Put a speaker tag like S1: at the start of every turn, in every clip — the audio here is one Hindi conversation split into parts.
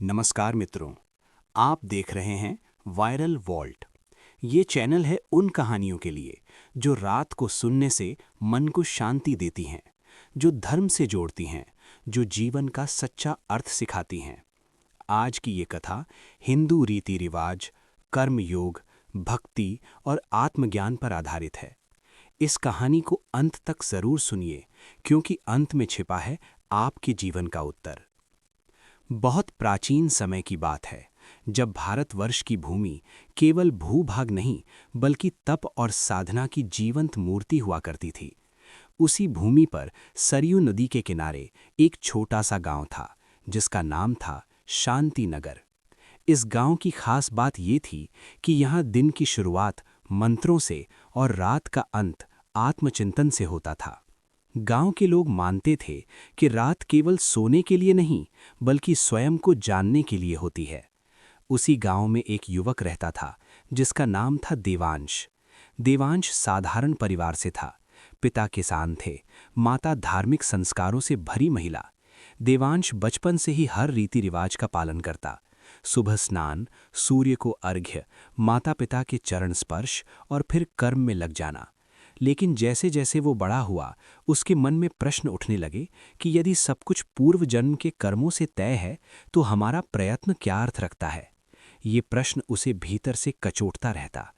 S1: नमस्कार मित्रों, आप देख रहे हैं वायरल वॉल्ट। ये चैनल है उन कहानियों के लिए जो रात को सुनने से मन को शांति देती हैं, जो धर्म से जोड़ती हैं, जो जीवन का सच्चा अर्थ सिखाती हैं। आज की ये कथा हिंदू रीति रिवाज, कर्म योग, भक्ति और आत्मज्ञान पर आधारित है। इस कहानी को अंत तक जरूर सुनिए, क्योंकि अंत में छिपा है आपके जीवन का उत्तर। बहुत प्राचीन समय की बात है, जब भारतवर्ष की भूमि केवल भूभाग नहीं बल्कि तप और साधना की जीवंत मूर्ति हुआ करती थी। उसी भूमि पर सरयू नदी के किनारे एक छोटा सा गांव था, जिसका नाम था शांति नगर। इस गांव की खास बात ये थी कि यहाँ दिन की शुरुआत मंत्रों से और रात का अंत आत्मचिंतन से होता था। गांव के लोग मानते थे कि रात केवल सोने के लिए नहीं बल्कि स्वयं को जानने के लिए होती है। उसी गांव में एक युवक रहता था जिसका नाम था देवांश। देवांश साधारण परिवार से था। पिता किसान थे, माता धार्मिक संस्कारों से भरी महिला। देवांश बचपन से ही हर रीति रिवाज का पालन करता। सुबह स्नान, सूर्य को अर्घ्य, माता पिता के चरण स्पर्श और फिर कर्म में लग जाना। लेकिन जैसे जैसे वो बड़ा हुआ, उसके मन में प्रश्न उठने लगे कि यदि सब कुछ पूर्व जन्म के कर्मों से तय है तो हमारा प्रयत्न क्या अर्थ रखता है। ये प्रश्न उसे भीतर से कचोटता रहता।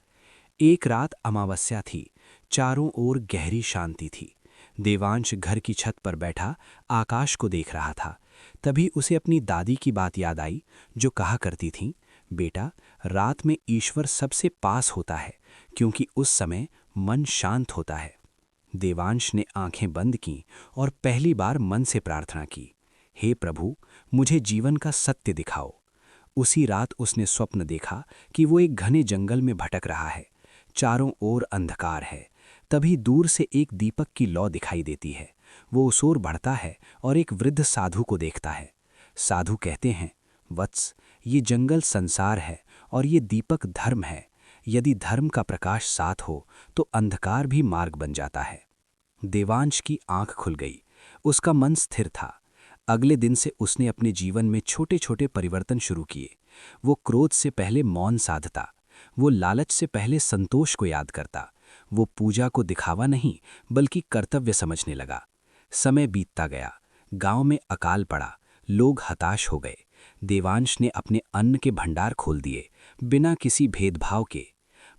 S1: एक रात अमावस्या थी, चारों ओर गहरी शांति थी। देवांश घर की छत पर बैठा आकाश को देख रहा था। तभी उसे अपनी दादी की बात याद आई, जो कहा करती थीं, बेटा, रात में ईश्वर सबसे पास होता है, क्योंकि उस समय मन शांत होता है। देवांश ने आंखें बंद की और पहली बार मन से प्रार्थना की, हे प्रभु, मुझे जीवन का सत्य दिखाओ। उसी रात उसने स्वप्न देखा कि वो एक घने जंगल में भटक रहा है। चारों ओर अंधकार है। तभी दूर से एक दीपक की लौ दिखाई देती है। वो उस ओर बढ़ता है और एक वृद्ध साधु को देखता है। साधु कहते हैं, वत्स, ये जंगल संसार है और ये दीपक धर्म है। यदि धर्म का प्रकाश साथ हो तो अंधकार भी मार्ग बन जाता है। देवांश की आंख खुल गई। उसका मन स्थिर था। अगले दिन से उसने अपने जीवन में छोटे छोटे परिवर्तन शुरू किए। वो क्रोध से पहले मौन साधता। वो लालच से पहले संतोष को याद करता। वो पूजा को दिखावा नहीं बल्कि कर्तव्य समझने लगा। समय बीतता गया। गांव में अकाल पड़ा। लोग हताश हो गए। देवांश ने अपने अन्न के भंडार खोल दिए, बिना किसी भेदभाव के।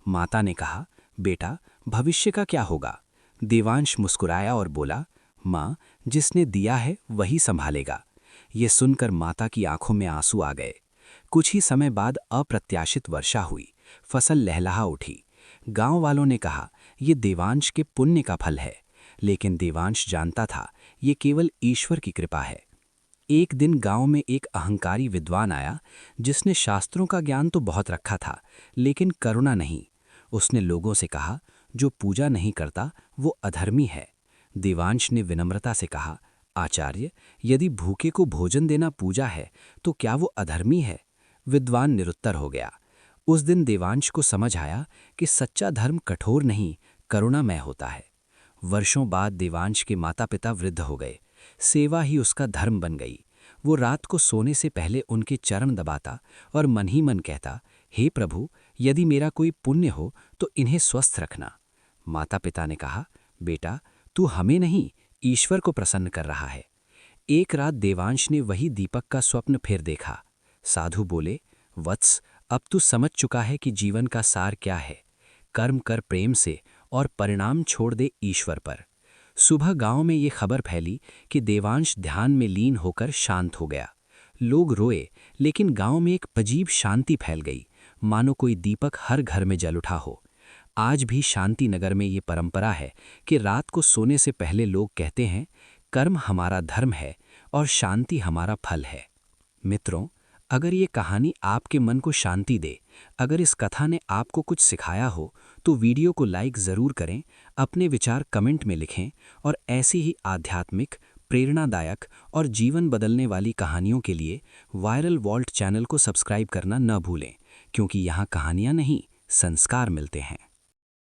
S1: माता ने कहा, बेटा, भविष्य का क्या होगा। देवांश मुस्कुराया और बोला, माँ, जिसने दिया है वही संभालेगा। ये सुनकर माता की आंखों में आंसू आ गए। कुछ ही समय बाद अप्रत्याशित वर्षा हुई। फसल लहलहा उठी। गांव वालों ने कहा, ये देवांश के पुण्य का फल है। लेकिन देवांश जानता था, ये केवल ईश्वर की कृपा है। एक दिन गांव में एक अहंकारी विद्वान आया, जिसने शास्त्रों का ज्ञान तो बहुत रखा था, लेकिन करुणा नहीं। उसने लोगों से कहा, जो पूजा नहीं करता वो अधर्मी है। देवांश ने विनम्रता से कहा, आचार्य, यदि भूखे को भोजन देना पूजा है तो क्या वो अधर्मी है। विद्वान निरुत्तर हो गया। उस दिन देवांश को समझ आया कि सच्चा धर्म कठोर नहीं, करुणामय होता है। वर्षों बाद देवांश के माता पिता वृद्ध हो गए। सेवा ही उसका धर्म बन गई। वो रात को सोने से पहले उनके चरण दबाता और मन ही मन कहता, हे प्रभु, यदि मेरा कोई पुण्य हो तो इन्हें स्वस्थ रखना। माता पिता ने कहा, बेटा, तू हमें नहीं, ईश्वर को प्रसन्न कर रहा है। एक रात देवांश ने वही दीपक का स्वप्न फिर देखा। साधु बोले, वत्स, अब तू समझ चुका है कि जीवन का सार क्या है। कर्म कर प्रेम से और परिणाम छोड़ दे ईश्वर पर। सुबह गांव में ये खबर फैली कि देवांश ध्यान में लीन होकर शांत हो गया। लोग रोए, लेकिन गांव में एक अजीब शांति फैल गई, मानो कोई दीपक हर घर में जल उठा हो। आज भी शांति नगर में ये परंपरा है कि रात को सोने से पहले लोग कहते हैं, कर्म हमारा धर्म है और शांति हमारा फल है। मित्रों, अगर ये कहानी आपके मन को शांति दे, अगर इस कथा ने आपको कुछ सिखाया हो, तो वीडियो को लाइक ज़रूर करें, अपने विचार कमेंट में लिखें और ऐसी ही आध्यात्मिक, प्रेरणादायक और जीवन बदलने वाली कहानियों के लिए वायरल वॉल्ट चैनल को सब्सक्राइब करना न भूलें, क्योंकि यहाँ कहानियाँ नहीं, संस्कार मिलते हैं।